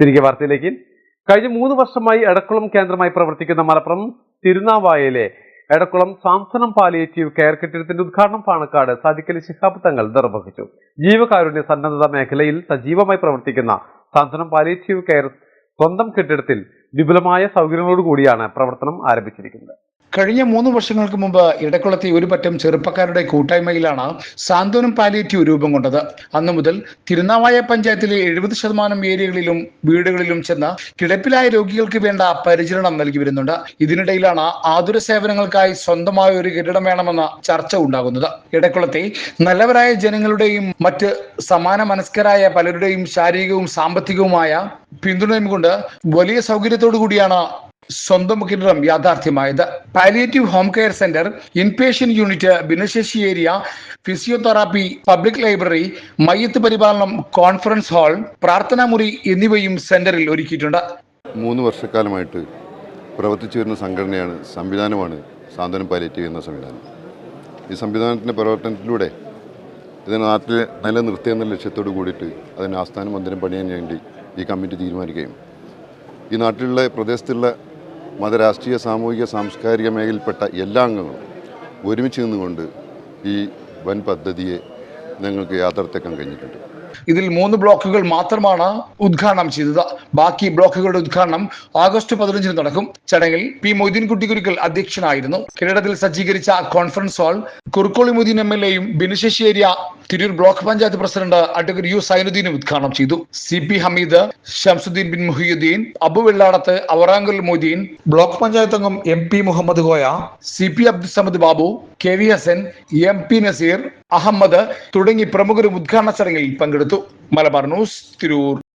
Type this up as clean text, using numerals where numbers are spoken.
തിരികെ വാർത്തയിലേക്ക്. കഴിഞ്ഞ 3 വർഷമായി എടക്കുളം കേന്ദ്രമായി പ്രവർത്തിക്കുന്ന മലപ്പുറം തിരുനാവായയിലെ എടക്കുളം സാന്ത്വനം പാലിയേറ്റീവ് കെയർ കെട്ടിടത്തിന്റെ ഉദ്ഘാടനം പാണക്കാട് സാദിഖ് അലി ശിഹാബ് തങ്ങൾ നിർവഹിച്ചു. ജീവകാരുണ്യ സന്നദ്ധ മേഖലയിൽ സജീവമായി പ്രവർത്തിക്കുന്ന സാന്ത്വനം പാലിയേറ്റീവ് കെയർ സ്വന്തം കെട്ടിടത്തിൽ വിപുലമായ സൗകര്യങ്ങളോടുകൂടിയാണ് പ്രവർത്തനം ആരംഭിച്ചിരിക്കുന്നത്. കഴിഞ്ഞ 3 വർഷങ്ങൾക്ക് മുമ്പ് ഇടക്കുളത്തെ ഒരു പറ്റം ചെറുപ്പക്കാരുടെ കൂട്ടായ്മയിലാണ് സാന്ത്വനം പാലിയേറ്റീവ് രൂപം കൊണ്ടത്. അന്നു മുതൽ തിരുനാവായ പഞ്ചായത്തിലെ 70% ഏരിയകളിലും വീടുകളിലും ചെന്ന് കിടപ്പിലായ രോഗികൾക്ക് വേണ്ട പരിചരണം നൽകി വരുന്നുണ്ട്. ഇതിനിടയിലാണ് ആതുര സേവനങ്ങൾക്കായി സ്വന്തമായ ഒരു കെട്ടിടം വേണമെന്ന ചർച്ച ഉണ്ടാകുന്നത്. ഇടക്കുളത്തെ നല്ലവരായ ജനങ്ങളുടെയും മറ്റ് സമാന മനസ്കരായ പലരുടെയും ശാരീരികവും സാമ്പത്തികവുമായ പിന്തുണയും കൊണ്ട് വലിയ സൗകര്യത്തോടു കൂടിയാണ് സ്വന്തം കെട്ടിടം യാഥാർത്ഥ്യമായത്. Palliative home care centre, inpatient unit, ഭിന്നശേഷി ഏരിയ, ഫിസിയോതെറാപ്പി, പബ്ലിക് ലൈബ്രറി, മയ്യത്ത് പരിപാലനം, കോൺഫറൻസ് ഹാൾ, പ്രാർത്ഥനാ മുറി എന്നിവയും സെന്ററിൽ ഒരുക്കിയിട്ടുണ്ട്. 3 വർഷക്കാലമായിട്ട് പ്രവർത്തിച്ചു വരുന്ന സംവിധാനമാണ് സാന്ത്വനം പാലിയേറ്റീവ് എന്ന സംവിധാനം. ഈ സംവിധാനത്തിൻ്റെ പ്രവർത്തനത്തിലൂടെ ഇതിനെ നാട്ടിൽ നിലനിർത്തുക എന്ന ലക്ഷ്യത്തോട് കൂടിയിട്ട് അതിന് ആസ്ഥാന മന്ദിരം പണിയാൻ വേണ്ടി ഈ കമ്മിറ്റി തീരുമാനിക്കുകയും ഈ നാട്ടിലുള്ള പ്രദേശത്തുള്ള മതരാഷ്ട്രീയ സാമൂഹിക സാംസ്കാരിക മേഖലയിൽപ്പെട്ട എല്ലാ അംഗങ്ങളും ഒരുമിച്ച് നിന്നുകൊണ്ട് ഈ വൻ പദ്ധതിയെ ഞങ്ങൾക്ക് യാഥാർത്ഥ്യമാക്കാൻ കഴിഞ്ഞിട്ടുണ്ട്. ഇതിൽ 3 ബ്ലോക്കുകൾ മാത്രമാണ് ഉദ്ഘാടനം ചെയ്തത്. ബാക്കി ബ്ലോക്കുകളുടെ ഉദ്ഘാടനം ആഗസ്റ്റ് 15 നടക്കും. ചടങ്ങിൽ പി മൊയ്തീൻ കുട്ടിക്കുരിക്കൽ അധ്യക്ഷനായിരുന്നു. കെട്ടിടത്തിൽ സജ്ജീകരിച്ച കോൺഫറൻസ് ഹാൾ കുറുക്കോളി മൊയ്തീൻ MLA-യും ഭിന്നശേഷി area Tirur block panchayat president advocate U സൈനുദ്ദീനും ഉദ്ഘാടനം ചെയ്തു. CP ഹമീദ്, ഷംസുദ്ദീൻ ബിൻ മുഹിയുദ്ദീൻ, അബു വെള്ളാടത്ത്, അവറാങ്കൽ മൊയ്തീൻ, ബ്ലോക്ക് പഞ്ചായത്ത് അംഗം MP Muhammad Koya, CP Abdul Samad Babu, KV Hasan, MP Naseer, Ahmed തുടങ്ങി പ്രമുഖരും ഉദ്ഘാടന ചടങ്ങിൽ പങ്കെടുത്തു. മലബാർ ന്യൂസ്, തിരൂർ.